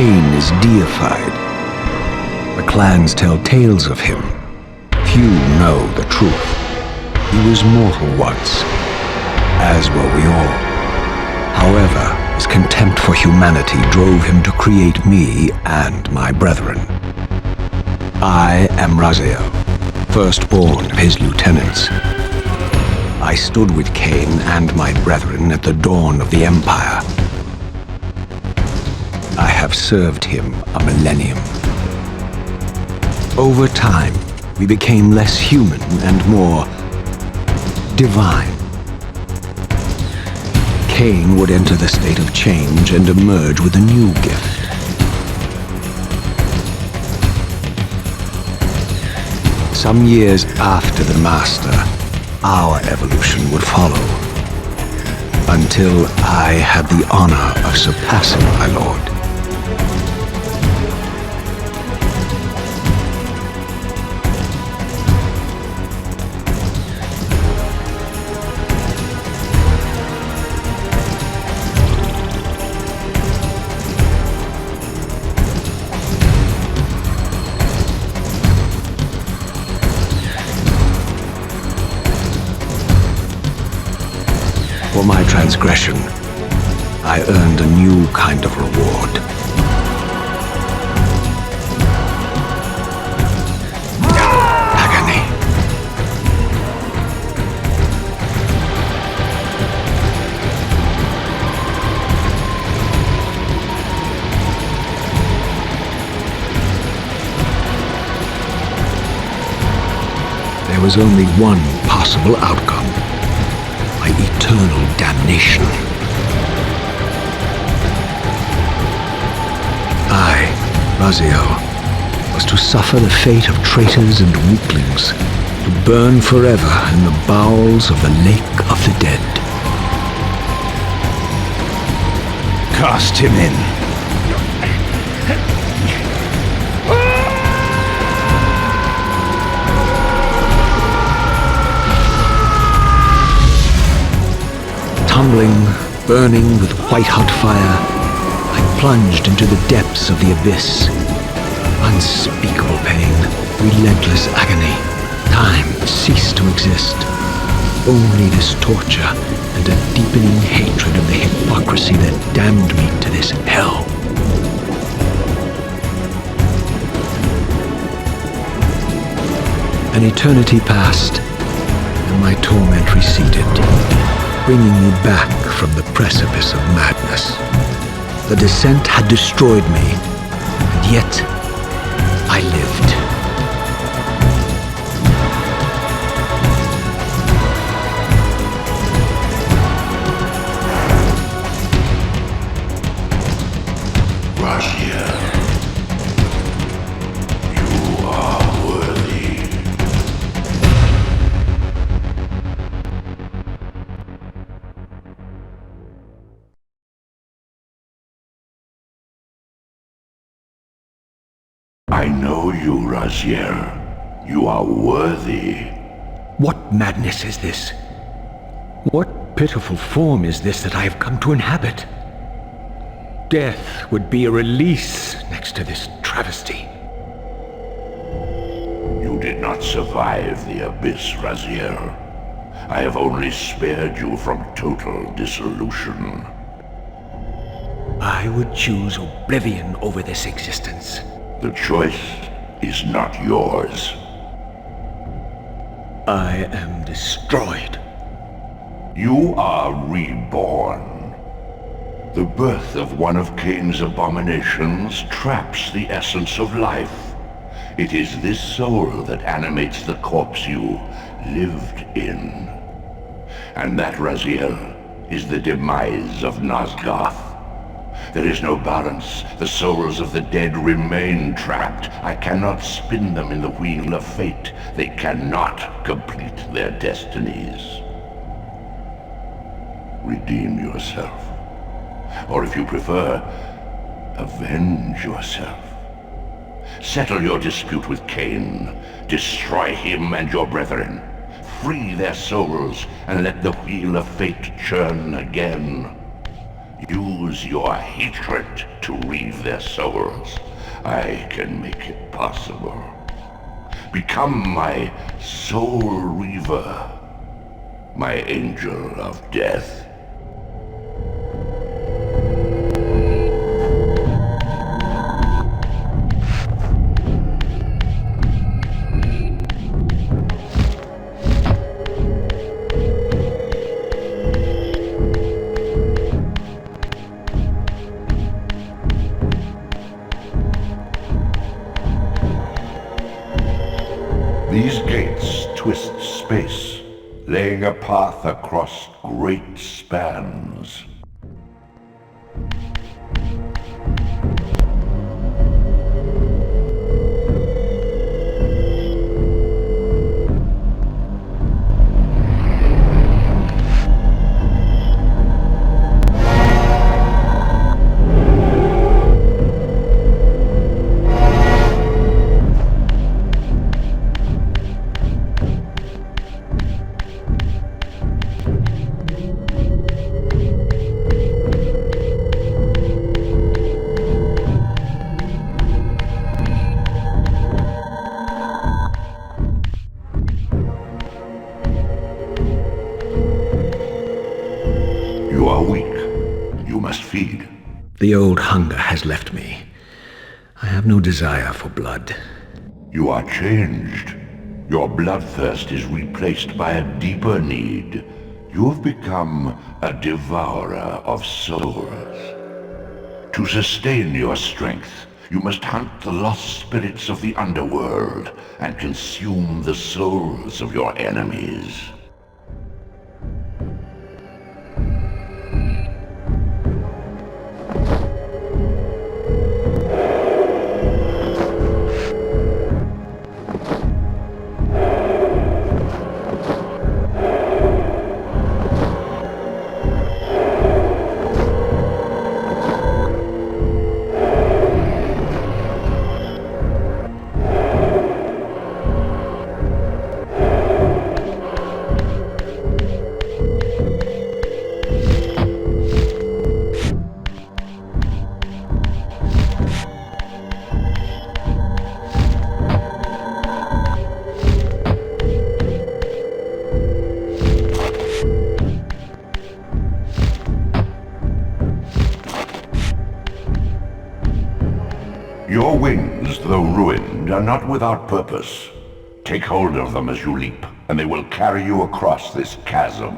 Cain is deified. The clans tell tales of him. Few know the truth. He was mortal once, as were we all. However, his contempt for humanity drove him to create me and my brethren. I am Raziel, firstborn of his lieutenants. I stood with Cain and my brethren at the dawn of the Empire. I have served him a millennium. Over time, we became less human and more divine. Cain would enter the state of change and emerge with a new gift. Some years after the Master, our evolution would follow, until I had the honor of surpassing my Lord. For my transgression, I earned a new kind of reward. Agony. There was only one possible outcome. My eternal damnation. I, Raziel, was to suffer the fate of traitors and weaklings, to burn forever in the bowels of the lake of the dead. Cast him in. Tumbling, burning with white-hot fire, I plunged into the depths of the abyss. Unspeakable pain, relentless agony. Time ceased to exist. Only this torture and a deepening hatred of the hypocrisy that damned me to this hell. An eternity passed, and my torment receded, bringing me back from the precipice of madness. The descent had destroyed me, and yet I lived. Raziel, you are worthy. I know you, Raziel. You are worthy. What madness is this? What pitiful form is this that I have come to inhabit? Death would be a release next to this travesty. You did not survive the abyss, Raziel. I have only spared you from total dissolution. I would choose oblivion over this existence. The choice is not yours. I am destroyed. You are reborn. The birth of one of Cain's abominations traps the essence of life. It is this soul that animates the corpse you lived in. And that, Raziel, is the demise of Nosgoth. There is no balance. The souls of the dead remain trapped. I cannot spin them in the wheel of fate. They cannot complete their destinies. Redeem yourself. Or if you prefer, avenge yourself. Settle your dispute with Cain. Destroy him and your brethren. Free their souls and let the wheel of fate churn again. Use your hatred to reave their souls. I can make it possible. Become my soul reaver, my angel of death. These gates twist space, laying a path across great spans. You are weak. You must feed. The old hunger has left me. I have no desire for blood. You are changed. Your bloodthirst is replaced by a deeper need. You have become a devourer of souls. To sustain your strength, you must hunt the lost spirits of the underworld and consume the souls of your enemies. Your wings, though ruined, are not without purpose. Take hold of them as you leap, and they will carry you across this chasm.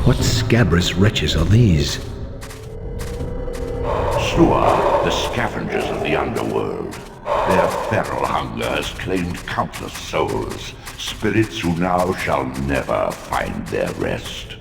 What scabrous wretches are these? Slua, the scavengers of the underworld. Their feral hunger has claimed countless souls, spirits who now shall never find their rest.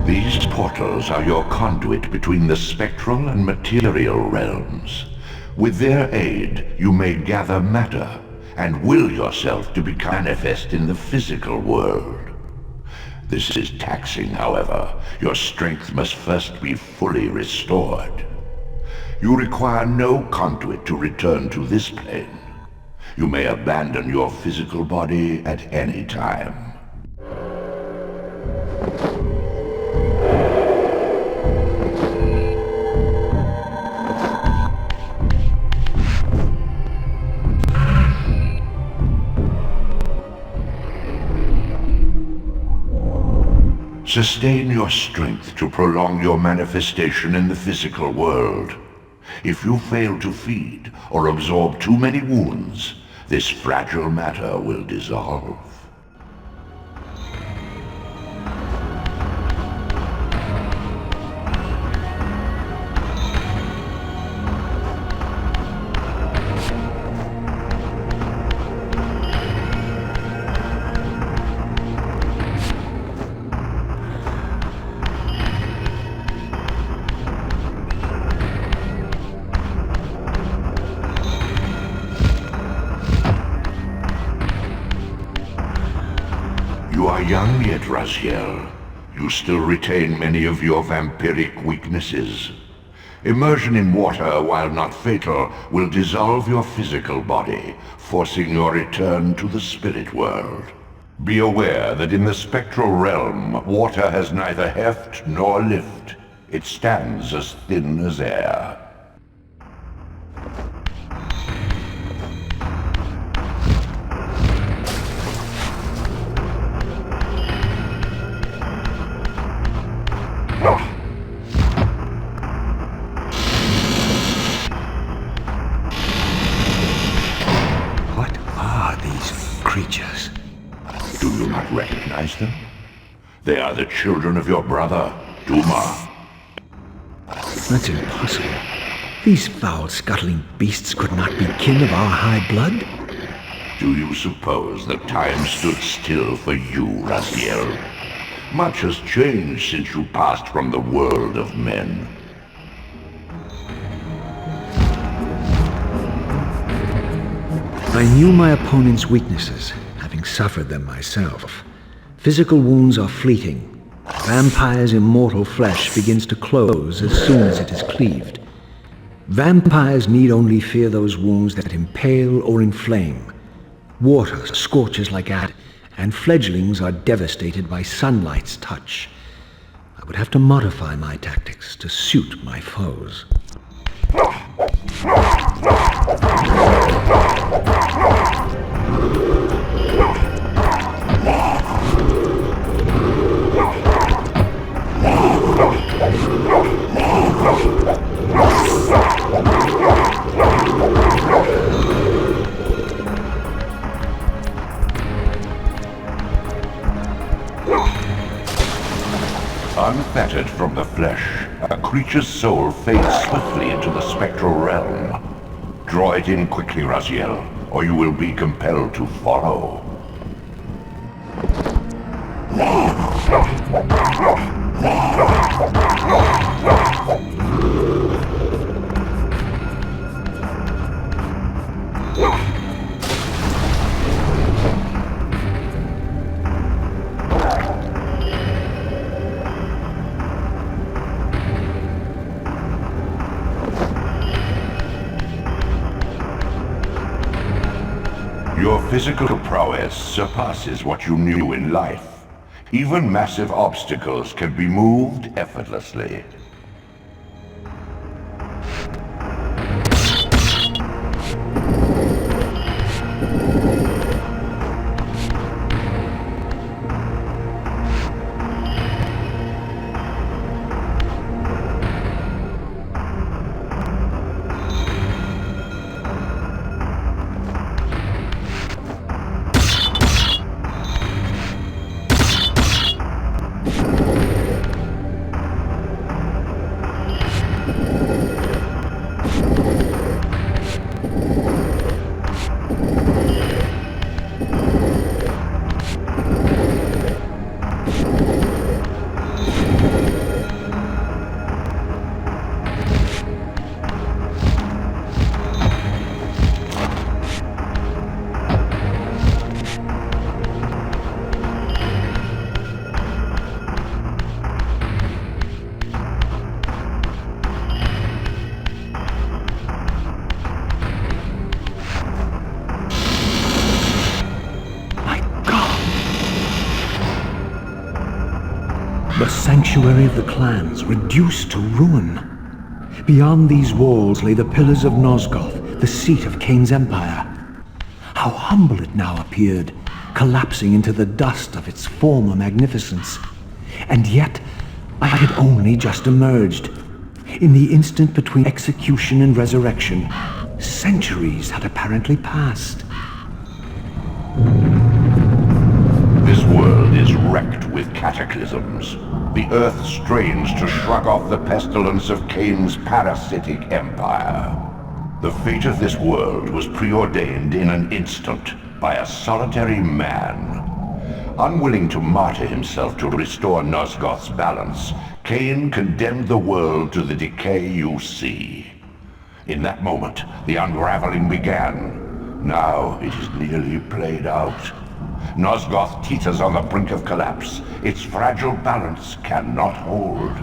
These portals are your conduit between the spectral and material realms. With their aid, you may gather matter and will yourself to become manifest in the physical world. This is taxing, however. Your strength must first be fully restored. You require no conduit to return to this plane. You may abandon your physical body at any time. Sustain your strength to prolong your manifestation in the physical world. If you fail to feed or absorb too many wounds, this fragile matter will dissolve. You are young yet, Raziel. You still retain many of your vampiric weaknesses. Immersion in water, while not fatal, will dissolve your physical body, forcing your return to the spirit world. Be aware that in the spectral realm, water has neither heft nor lift. It stands as thin as air. Creatures. Do you not recognize them? They are the children of your brother, Duma. That's impossible. These foul, scuttling beasts could not be kin of our high blood. Do you suppose that time stood still for you, Raziel? Much has changed since you passed from the world of men. I knew my opponent's weaknesses, having suffered them myself. Physical wounds are fleeting. Vampire's immortal flesh begins to close as soon as it is cleaved. Vampires need only fear those wounds that impale or inflame. Water scorches like acid, and fledglings are devastated by sunlight's touch. I would have to modify my tactics to suit my foes. Unfettered from the flesh, a creature's soul fades swiftly into the spectral realm. Draw it in quickly, Raziel, or you will be compelled to follow. Your physical prowess surpasses what you knew in life. Even massive obstacles can be moved effortlessly. The sanctuary of the clans reduced to ruin. Beyond these walls lay the pillars of Nosgoth, the seat of Kain's empire. How humble it now appeared, collapsing into the dust of its former magnificence. And yet, I had only just emerged. In the instant between execution and resurrection, centuries had apparently passed. This world is wrecked with cataclysms. The earth strains to shrug off the pestilence of Cain's parasitic empire. The fate of this world was preordained in an instant by a solitary man. Unwilling to martyr himself to restore Nosgoth's balance, Cain condemned the world to the decay you see. In that moment, the unraveling began. Now it is nearly played out. Nosgoth teeters on the brink of collapse. Its fragile balance cannot hold.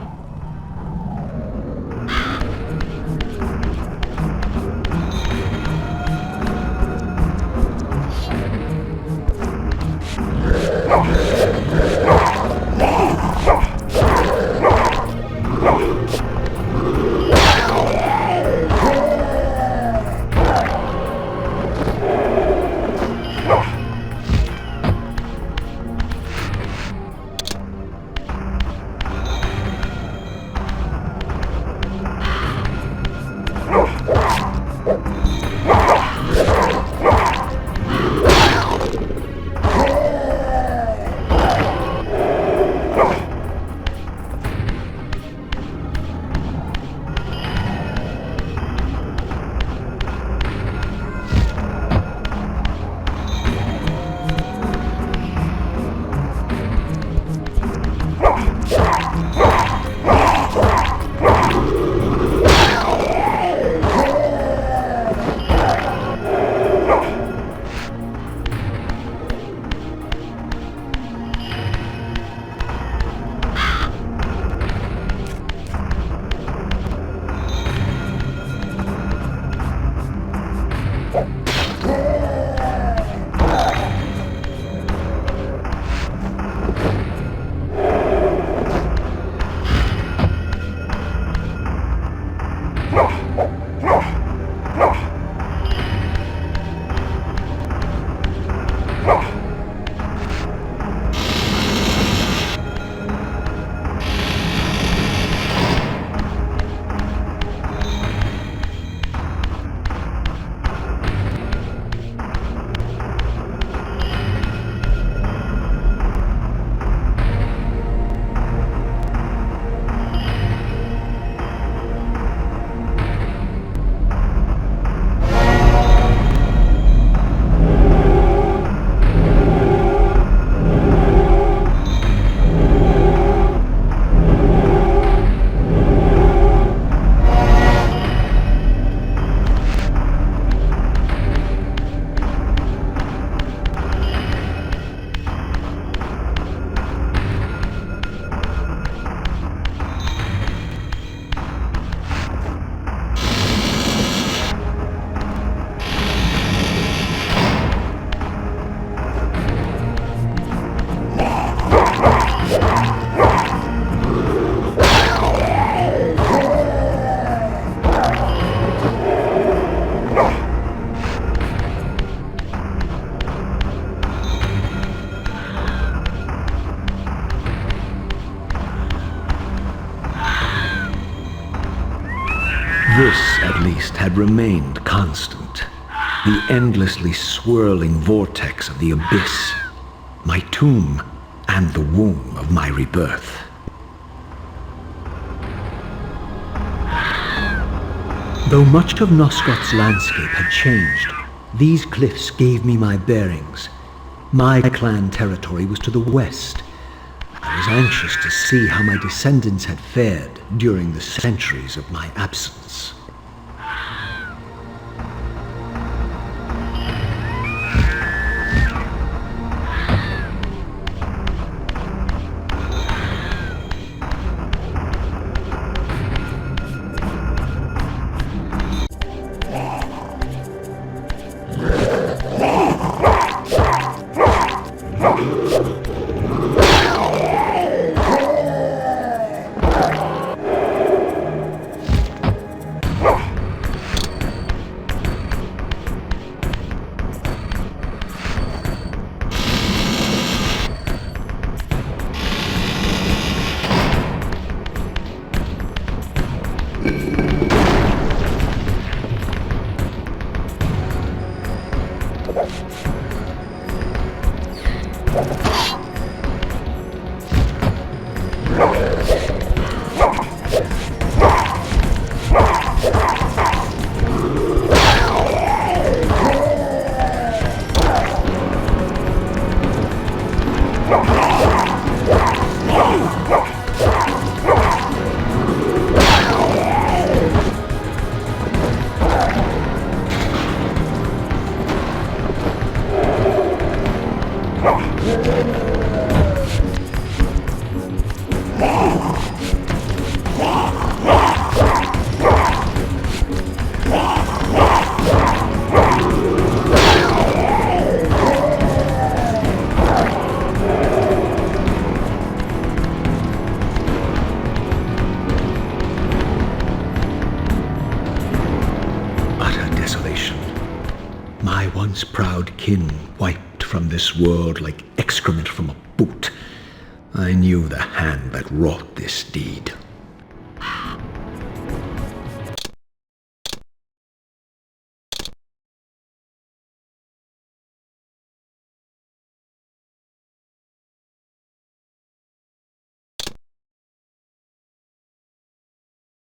This, at least, had remained constant. The endlessly swirling vortex of the abyss, my tomb, and the womb of my rebirth. Though much of Nosgoth's landscape had changed, these cliffs gave me my bearings. My clan territory was to the west. I was anxious to see how my descendants had fared during the centuries of my absence. once proud kin wiped from this world like excrement from a boot, I knew the hand that wrought this deed.